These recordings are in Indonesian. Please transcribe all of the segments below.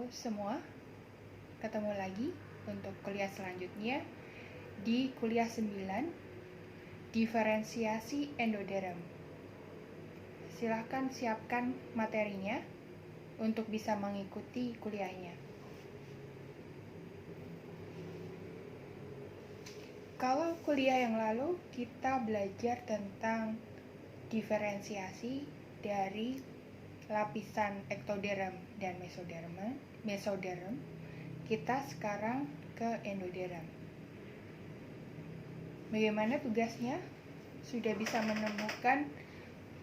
Halo semua, ketemu lagi untuk kuliah selanjutnya di kuliah 9, diferensiasi endoderm. Silahkan siapkan materinya untuk bisa mengikuti kuliahnya. Kalau kuliah yang lalu kita belajar tentang diferensiasi dari lapisan ektoderm dan mesoderm, kita sekarang ke endoderm. Bagaimana tugasnya? Sudah bisa menemukan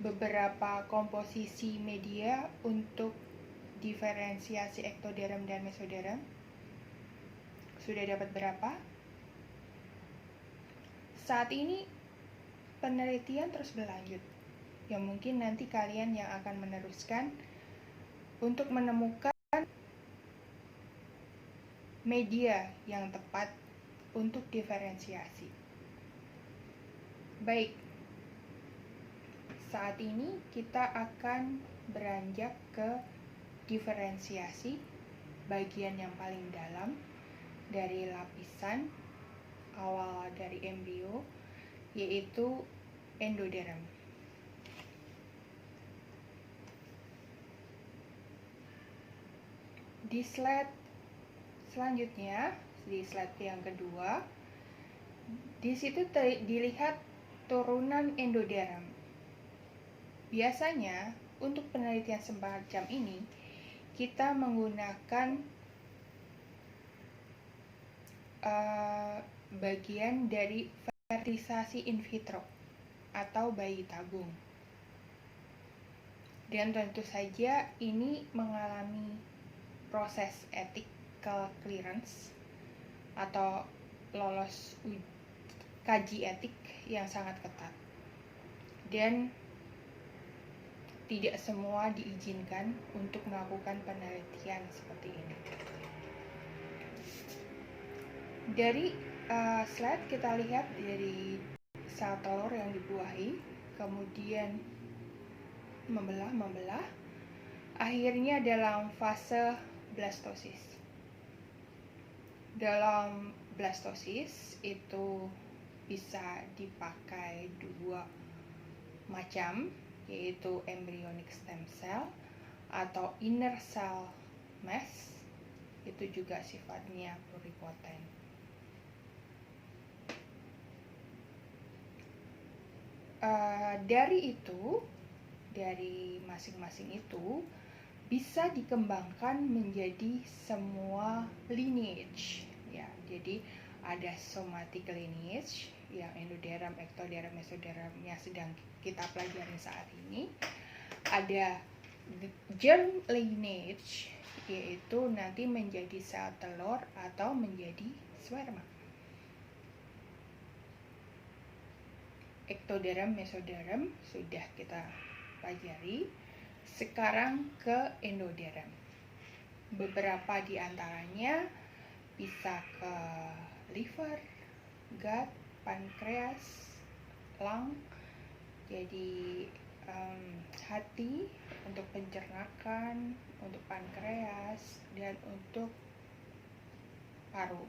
beberapa komposisi media untuk diferensiasi ektoderm dan mesoderm? Sudah dapat berapa? Saat ini penelitian terus berlanjut. Ya mungkin nanti kalian yang akan meneruskan untuk menemukan media yang tepat untuk diferensiasi. Baik, saat ini kita akan beranjak ke diferensiasi bagian yang paling dalam dari lapisan awal dari embrio, yaitu endoderm. Di slide selanjutnya, di slide yang kedua, di situ dilihat turunan endoderm. Biasanya untuk penelitian semacam ini kita menggunakan bagian dari fertilisasi in vitro atau bayi tabung. Dan tentu saja ini mengalami proses ethical clearance atau lolos kaji etik yang sangat ketat. Dan tidak semua diizinkan untuk melakukan penelitian seperti ini. Dari slide kita lihat dari sel telur yang dibuahi, kemudian membelah, akhirnya dalam fase blastosis. Dalam blastosis itu bisa dipakai dua macam, yaitu embryonic stem cell atau inner cell mass, itu juga sifatnya pluripoten. Dari masing-masing itu bisa dikembangkan menjadi semua lineage, ya. Jadi ada somatic lineage yang endoderm, ektoderm, mesoderm yang sedang kita pelajari saat ini. Ada germ lineage, yaitu nanti menjadi sel telur atau menjadi sperma. Ektoderm, mesoderm sudah kita pelajari. Sekarang ke endoderm. Beberapa di antaranya bisa ke liver, gut, pankreas, lung. Jadi hati untuk pencernakan, untuk pankreas, dan untuk paru.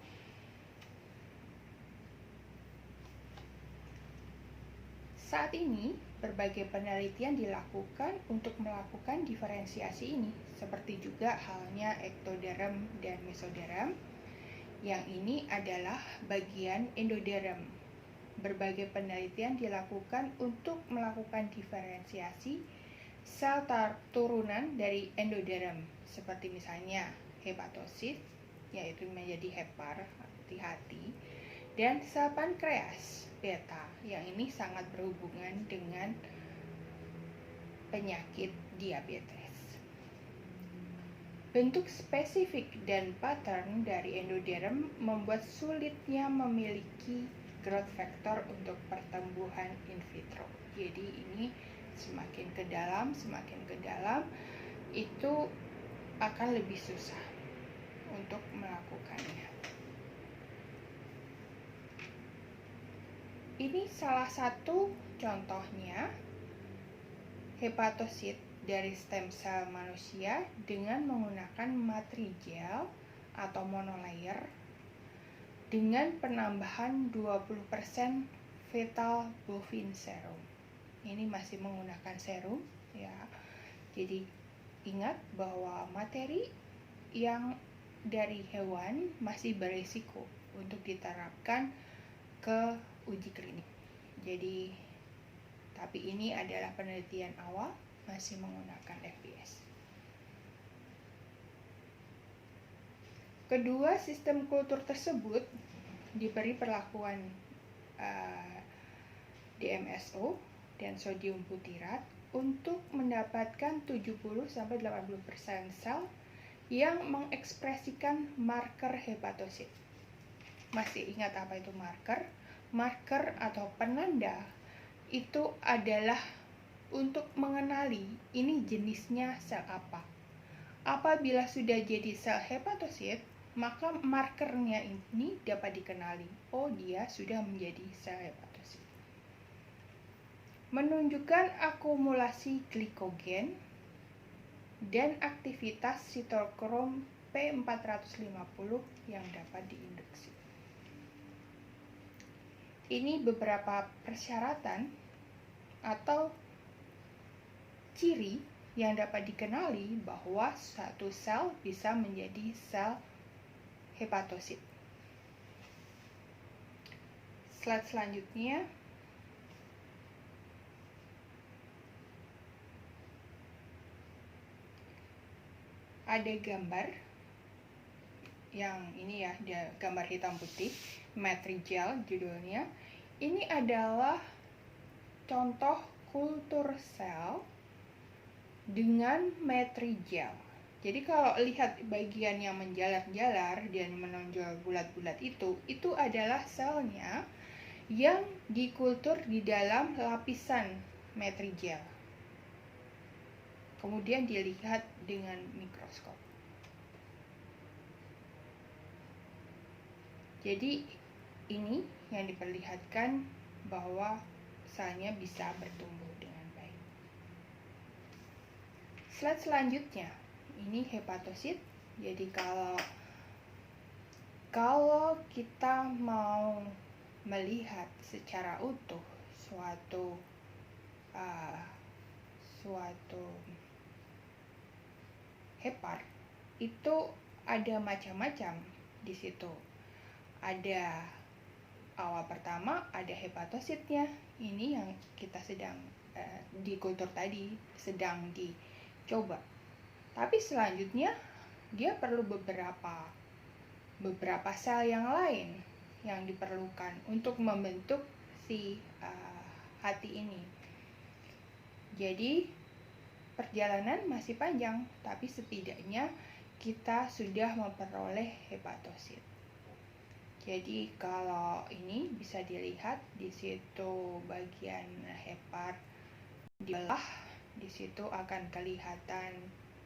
Saat ini, berbagai penelitian dilakukan untuk melakukan diferensiasi ini, seperti juga halnya ektoderm dan mesoderm. Yang ini adalah bagian endoderm. Berbagai penelitian dilakukan untuk melakukan diferensiasi sel turunan dari endoderm, seperti misalnya hepatosit, yaitu menjadi hepar, hati, dan sel pankreas beta, yang ini sangat berhubungan dengan penyakit diabetes. Bentuk spesifik dan pattern dari endoderm membuat sulitnya memiliki growth factor untuk pertumbuhan in vitro. Jadi ini semakin ke dalam itu akan lebih susah untuk melakukannya. Ini salah satu contohnya, hepatosit dari stem cell manusia dengan menggunakan matrigel atau monolayer dengan penambahan 20% fetal bovine serum. Ini masih menggunakan serum ya. Jadi ingat bahwa materi yang dari hewan masih berisiko untuk diterapkan ke uji klinik. Jadi tapi ini adalah penelitian awal masih menggunakan FBS. Kedua sistem kultur tersebut diberi perlakuan DMSO dan sodium butirat untuk mendapatkan 70-80% sel yang mengekspresikan marker hepatosit. Masih ingat apa itu marker? Marker atau penanda itu adalah untuk mengenali ini jenisnya sel apa. Apabila sudah jadi sel hepatosit, maka markernya ini dapat dikenali. Oh, dia sudah menjadi sel hepatosit. Menunjukkan akumulasi glikogen dan aktivitas sitokrom P450 yang dapat diinduksi. Ini beberapa persyaratan atau ciri yang dapat dikenali bahwa satu sel bisa menjadi sel hepatosit. Slide selanjutnya. Ada gambar yang ini ya, dia gambar hitam putih, matrigel judulnya. Ini adalah contoh kultur sel dengan matrigel. Jadi kalau lihat bagian yang menjalar-jalar dan menonjol bulat-bulat itu adalah selnya yang dikultur di dalam lapisan matrigel. Kemudian dilihat dengan mikroskop. Jadi ini yang diperlihatkan bahwa selnya bisa bertumbuh dengan baik. Slide selanjutnya, ini hepatosit. Jadi kalau kita mau melihat secara utuh suatu hepar, itu ada macam-macam di situ. Ada awal pertama ada hepatositnya. Ini yang kita sedang di kultur tadi sedang dicoba. Tapi selanjutnya dia perlu beberapa sel yang lain yang diperlukan untuk membentuk si hati ini. Jadi perjalanan masih panjang, tapi setidaknya kita sudah memperoleh hepatosit. Jadi kalau ini bisa dilihat di situ bagian hepar dibelah, di situ akan kelihatan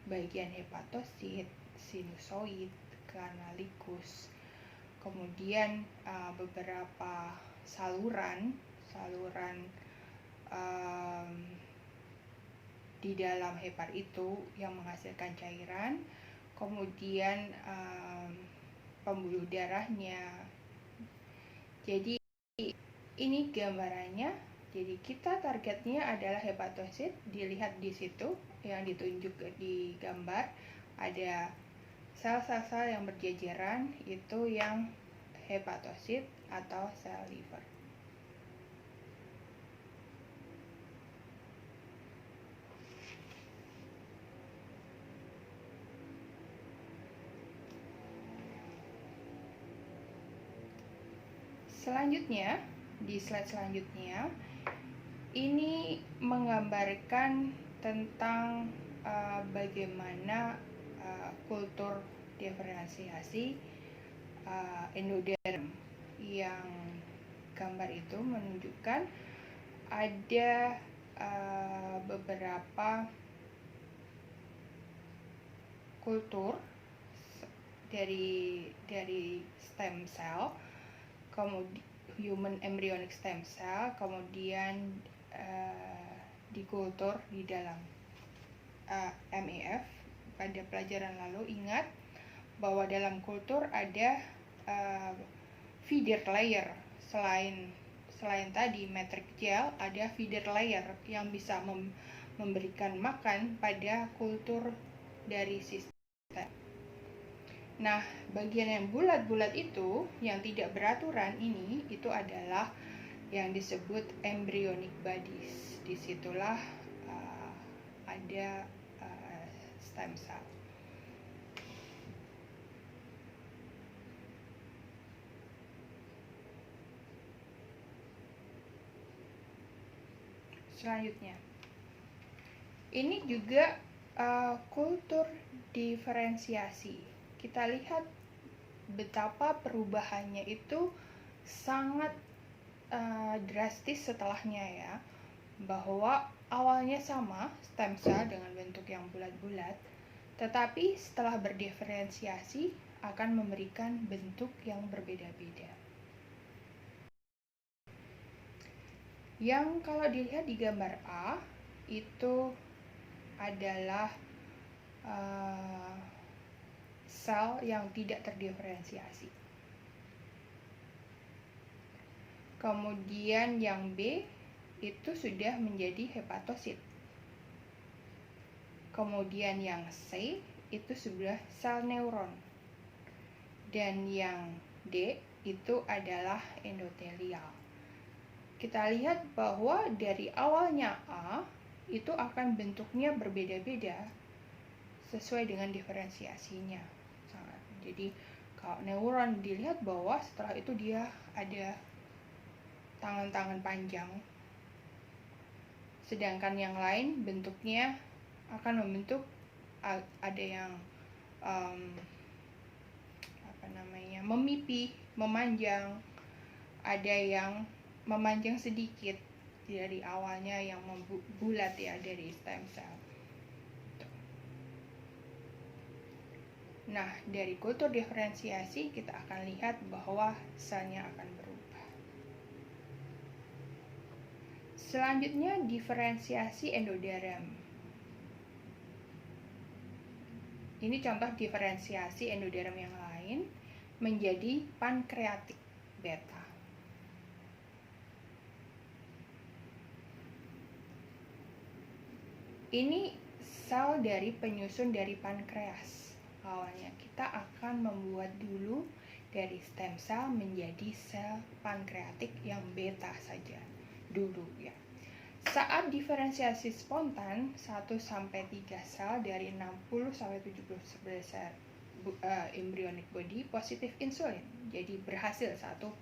bagian hepatosit, sinusoid, kanalicus. Kemudian beberapa saluran di dalam hepar itu yang menghasilkan cairan, kemudian pembuluh darahnya. Jadi ini gambarannya. Jadi kita targetnya adalah hepatosit, dilihat di situ yang ditunjuk di gambar ada sel-sel yang berjejeran, itu yang hepatosit atau sel liver. Selanjutnya, di slide selanjutnya, ini menggambarkan tentang bagaimana kultur diferensiasi endoderm. Yang gambar itu menunjukkan ada beberapa kultur dari stem cell, kemudian human embryonic stem cell, kemudian dikultur di dalam MEF pada pelajaran lalu, ingat bahwa dalam kultur ada feeder layer. Selain tadi matrix gel, ada feeder layer yang bisa memberikan makan pada kultur dari sistem. Nah, bagian yang bulat-bulat itu, yang tidak beraturan ini, itu adalah yang disebut embryonic bodies. Disitulah ada stem cell. Selanjutnya, ini juga kultur diferensiasi. Kita lihat betapa perubahannya itu sangat drastis setelahnya ya, bahwa awalnya sama stem cell dengan bentuk yang bulat-bulat, tetapi setelah berdiferensiasi akan memberikan bentuk yang berbeda-beda. Yang kalau dilihat di gambar A itu adalah sel yang tidak terdiferensiasi. Kemudian yang B itu sudah menjadi hepatosit. Kemudian yang C itu sudah sel neuron. Dan yang D itu adalah endotelial. Kita lihat bahwa dari awalnya A itu akan bentuknya berbeda-beda sesuai dengan diferensiasinya. Jadi kalau neuron dilihat bahwa setelah itu dia ada tangan-tangan panjang, sedangkan yang lain bentuknya akan membentuk ada yang memipih, memanjang, ada yang memanjang sedikit dari awalnya yang bulat ya, dari stem cell. Nah, dari kultur diferensiasi kita akan lihat bahwa selnya akan berubah. Selanjutnya, diferensiasi endoderm. Ini contoh diferensiasi endoderm yang lain menjadi pankreatik beta. Ini sel dari penyusun dari pankreas. Awalnya kita akan membuat dulu dari stem cell menjadi sel pankreatik yang beta saja dulu ya. Saat diferensiasi spontan 1-3 sel dari 60-70 sel embryonic body positif insulin, jadi berhasil 1,3%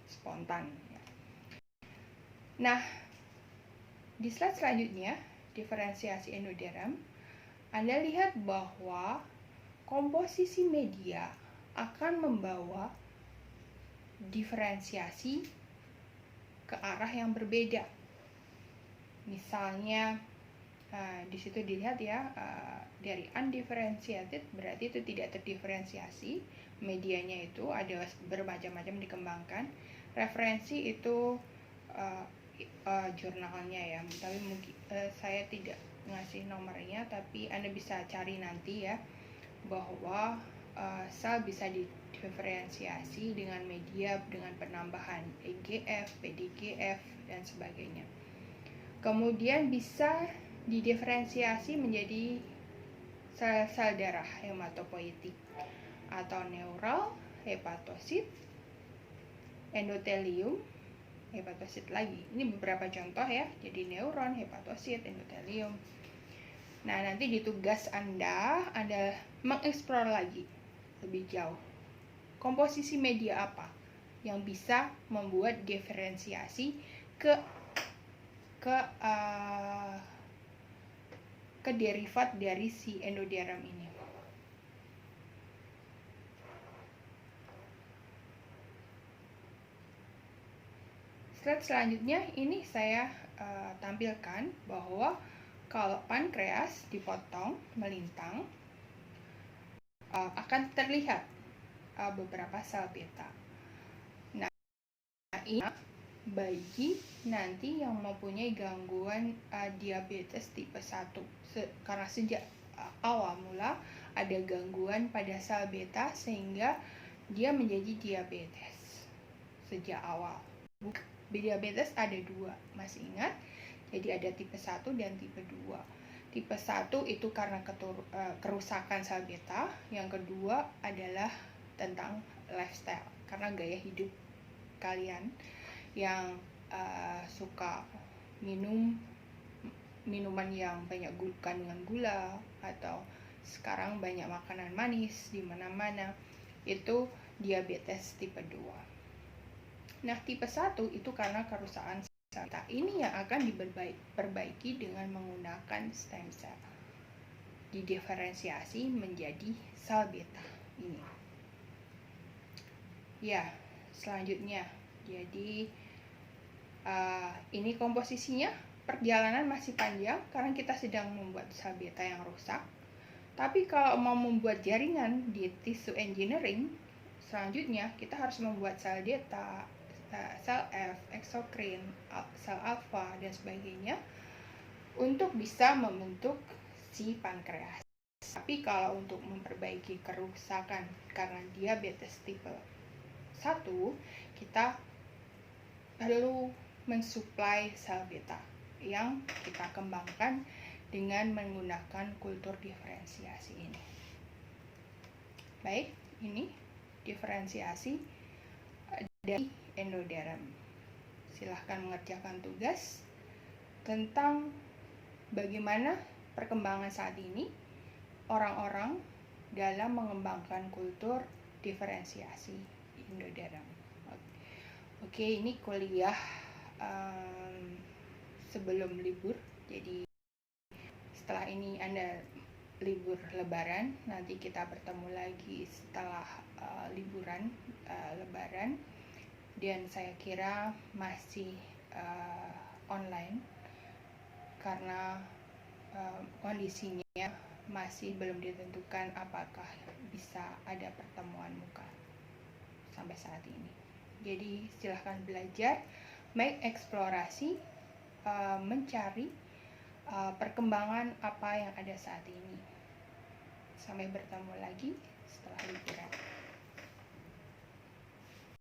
spontan ya. Nah, di slide selanjutnya, diferensiasi endoderm, Anda lihat bahwa komposisi media akan membawa diferensiasi ke arah yang berbeda. Misalnya di situ dilihat ya, dari undifferentiated berarti itu tidak terdiferensiasi, medianya itu ada bermacam-macam dikembangkan. Referensi itu jurnalnya ya, tapi mungkin saya tidak ngasih nomornya, tapi Anda bisa cari nanti ya, bahwa sel bisa diferensiasi dengan media dengan penambahan EGF, PDGF dan sebagainya. Kemudian bisa didiferensiasi menjadi sel-sel darah hematopoietik atau neural, hepatosit, endotelium, hepatosit lagi. Ini beberapa contoh ya. Jadi neuron, hepatosit, endotelium. Nah, nanti di tugas Anda mengeksplor lagi lebih jauh. Komposisi media apa yang bisa membuat diferensiasi ke derivat dari si endoderm ini. Slide selanjutnya ini saya tampilkan bahwa kalau pankreas dipotong melintang akan terlihat beberapa sel beta. Nah, ini bagi nanti yang mempunyai gangguan diabetes tipe 1. Karena sejak awal mula ada gangguan pada sel beta sehingga dia menjadi diabetes sejak awal. Diabetes ada 2, masih ingat? Jadi ada tipe 1 dan tipe 2. Tipe 1 itu karena kerusakan sel beta, yang kedua adalah tentang lifestyle, karena gaya hidup kalian yang suka minum minuman yang banyak kandungan gula, atau sekarang banyak makanan manis di mana-mana, itu diabetes tipe 2. Nah, tipe 1 itu karena kerusakan sel beta. Ini yang akan diperbaiki dengan menggunakan stem cell. Didiferensiasi menjadi sel beta ini. Ya, selanjutnya. Jadi ini komposisinya. Perjalanan masih panjang karena kita sedang membuat sel beta yang rusak. Tapi kalau mau membuat jaringan di tissue engineering, selanjutnya kita harus membuat sel beta, sel F, eksokrin, sel alfa, dan sebagainya untuk bisa membentuk si pankreas. Tapi kalau untuk memperbaiki kerusakan karena diabetes tipe 1, kita perlu mensuplai sel beta yang kita kembangkan dengan menggunakan kultur diferensiasi ini. Baik, ini diferensiasi dari endoderm. Silahkan mengerjakan tugas tentang bagaimana perkembangan saat ini orang-orang dalam mengembangkan kultur diferensiasi endoderm. Oke, ini kuliah sebelum libur. Jadi setelah ini Anda libur lebaran, nanti kita bertemu lagi setelah liburan lebaran. Dan saya kira masih online karena kondisinya masih belum ditentukan apakah bisa ada pertemuan muka sampai saat ini. Jadi silahkan belajar, make eksplorasi, mencari perkembangan apa yang ada saat ini. Sampai bertemu lagi setelah liburan.